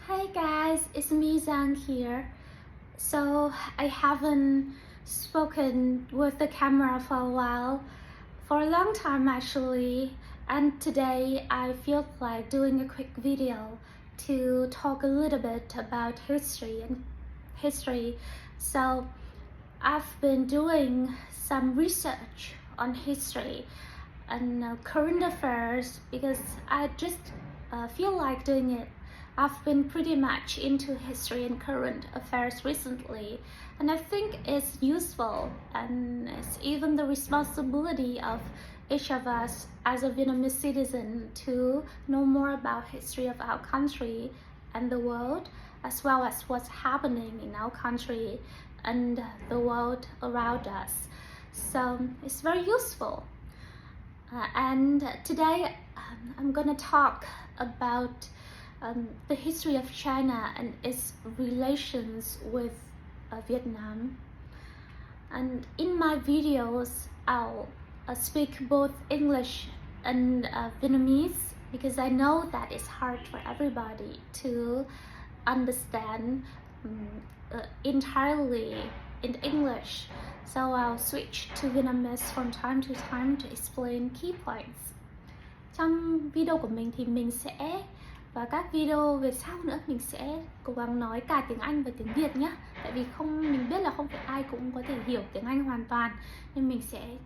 Hi guys, it's me Zhang here. So I haven't spoken with the camera for a while, for a long time actually, and today I feel like doing a quick video to talk a little bit about history. So I've been doing some research on history and current affairs because I just feel like doing it. I've been pretty much into history and current affairs recently, and I think it's useful and it's even the responsibility of each of us as a Vietnamese citizen to know more about history of our country and the world, as well as what's happening in our country and the world around us. So it's very useful. And today I'm gonna talk about the history of China and its relations with Vietnam. And in my videos, I'll speak both English and Vietnamese because I know that it's hard for everybody to understand entirely in English. So I'll switch to Vietnamese from time to time to explain key points. Trong video của mình thì mình sẽ và các video về sau nữa mình sẽ cố gắng nói cả tiếng Anh và tiếng Việt nhé. Tại vì mình biết là không phải ai cũng có thể hiểu tiếng Anh hoàn toàn, nên mình sẽ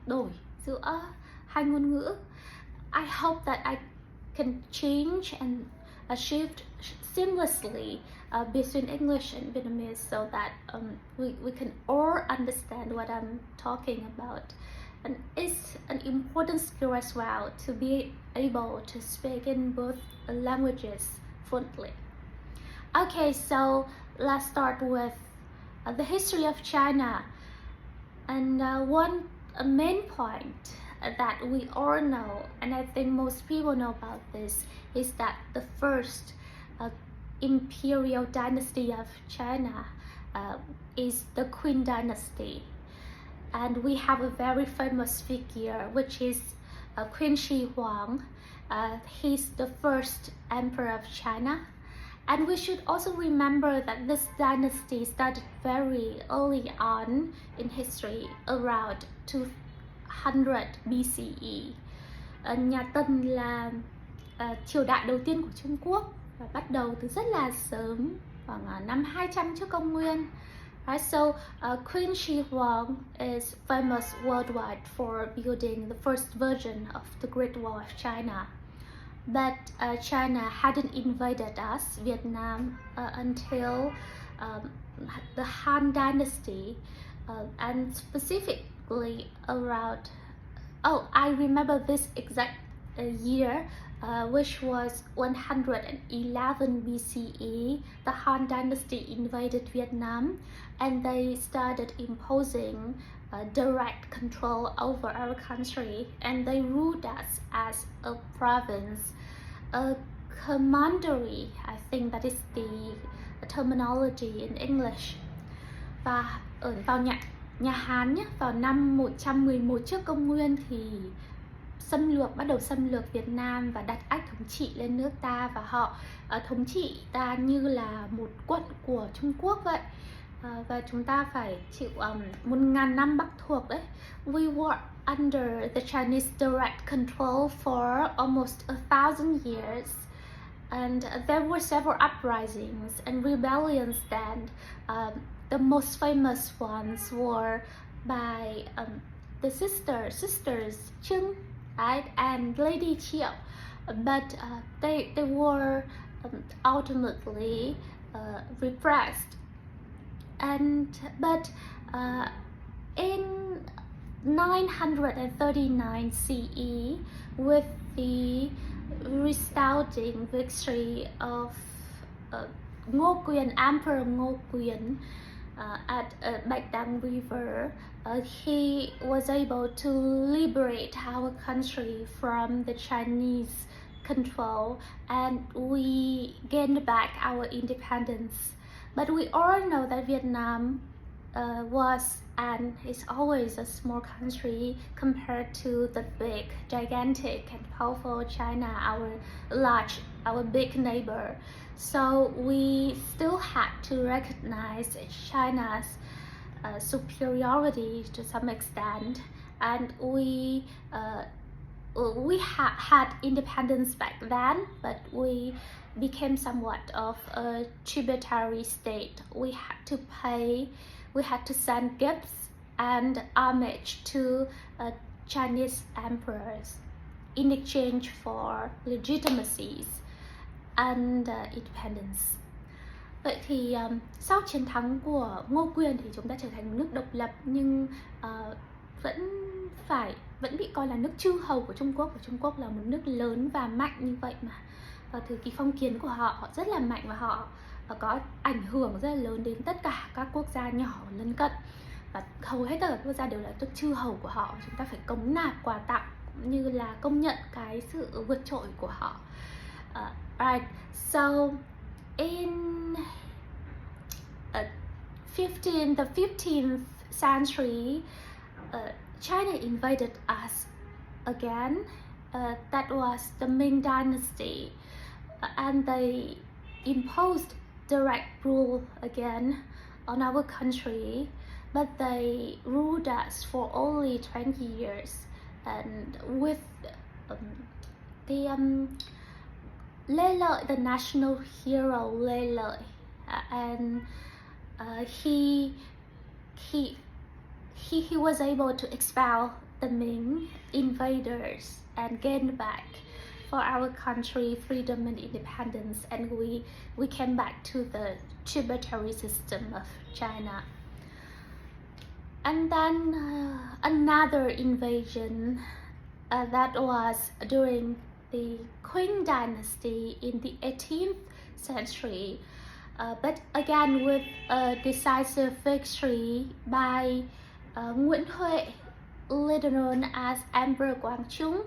đổi giữa hai ngôn ngữ. I hope that I can change and shift seamlessly between English and Vietnamese so that we can all understand what I'm talking about. And it's an important skill as well to be able to speak in both languages fluently. Okay, so let's start with the history of China. And one main point that we all know, and I think most people know about this, is that the first imperial dynasty of China is the Qing dynasty. And we have a very famous figure, which is Qin Shi Huang. He's the first emperor of China. And we should also remember that this dynasty started very early on in history, around 200 BCE. Nhà Tân là triều đại đầu tiên của Trung Quốc và bắt đầu từ rất là sớm, khoảng năm 200 trước công nguyên. Right, so Qin Shi Huang is famous worldwide for building the first version of the Great Wall of China. But China hadn't invaded us, Vietnam, until the Han Dynasty, and specifically around, I remember this exact year, which was 111 BCE. The Han Dynasty invaded Vietnam and they started imposing direct control over our country, and they ruled us as a province, a commandery, I think that is the terminology in English. Và vào nhà Hán nhé, vào năm 111 trước công nguyên thì bắt đầu xâm lược Việt Nam và đặt ách thống trị lên nước ta, và họ thống trị ta như là một quận của Trung Quốc vậy. Và chúng ta phải chịu 1000 năm Bắc thuộc đấy. We were under the Chinese direct control for almost 1000 years, and there were several uprisings and rebellions then. The most famous ones were by the sisters Trưng, right, and Lady Chiao, but they were ultimately repressed. But in 939 CE, with the resounding victory of Ngô Quyền, Emperor Ngô Quyền, at Bạch Đằng River, he was able to liberate our country from the Chinese control, and we gained back our independence. But we all know that Vietnam was and is always a small country compared to the big, gigantic and powerful China, our big neighbor. So we still had to recognize China's superiority to some extent, and we had independence back then, but we became somewhat of a tributary state. We had to send gifts and homage to Chinese emperors in exchange for legitimacies and independence. Vậy thì sau chiến thắng của Ngô Quyền thì chúng ta trở thành một nước độc lập, nhưng vẫn bị coi là nước chư hầu của Trung Quốc, và Trung Quốc là một nước lớn và mạnh như vậy mà. Vào thời kỳ phong kiến của họ rất là mạnh và họ có ảnh hưởng rất là lớn đến tất cả các quốc gia nhỏ lân cận, và hầu hết tất cả các quốc gia đều là nước chư hầu của họ. Chúng ta phải cống nạp quà tặng cũng như là công nhận cái sự vượt trội của họ. Right, so in the 15th century, China invaded us again. That was the Ming Dynasty, and they imposed direct rule again on our country, but they ruled us for only 20 years. And with Lê Lợi, the national hero Lê Lợi, and he was able to expel the Ming invaders and gain back for our country freedom and independence, and we came back to the tributary system of China. And then another invasion that was during the Qing dynasty in the 18th century, but again with a decisive victory by Nguyễn Huệ, later known as Emperor Quang Trung.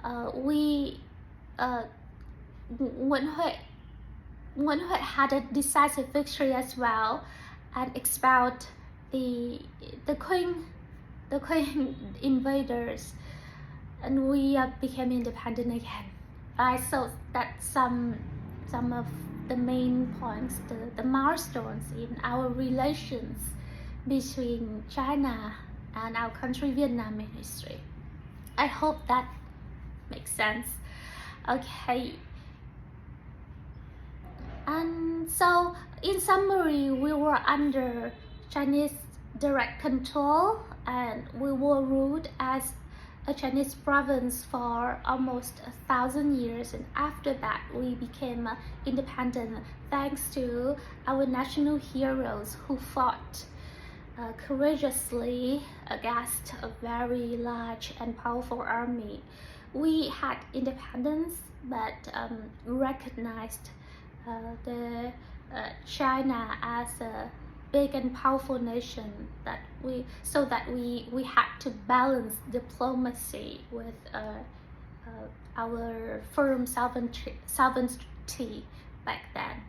Nguyễn Huệ had a decisive victory as well and expelled the Qing invaders, and we became independent again. So that's some of the main points, the milestones in our relations between China and our country Vietnam in history. I hope that makes sense. Okay. And so in summary, we were under Chinese direct control, and we were ruled as a Chinese province for almost 1,000 years, and after that we became independent thanks to our national heroes who fought courageously against a very large and powerful army. We had independence, but recognized China as a big and powerful nation, that we had to balance diplomacy with our firm sovereignty back then.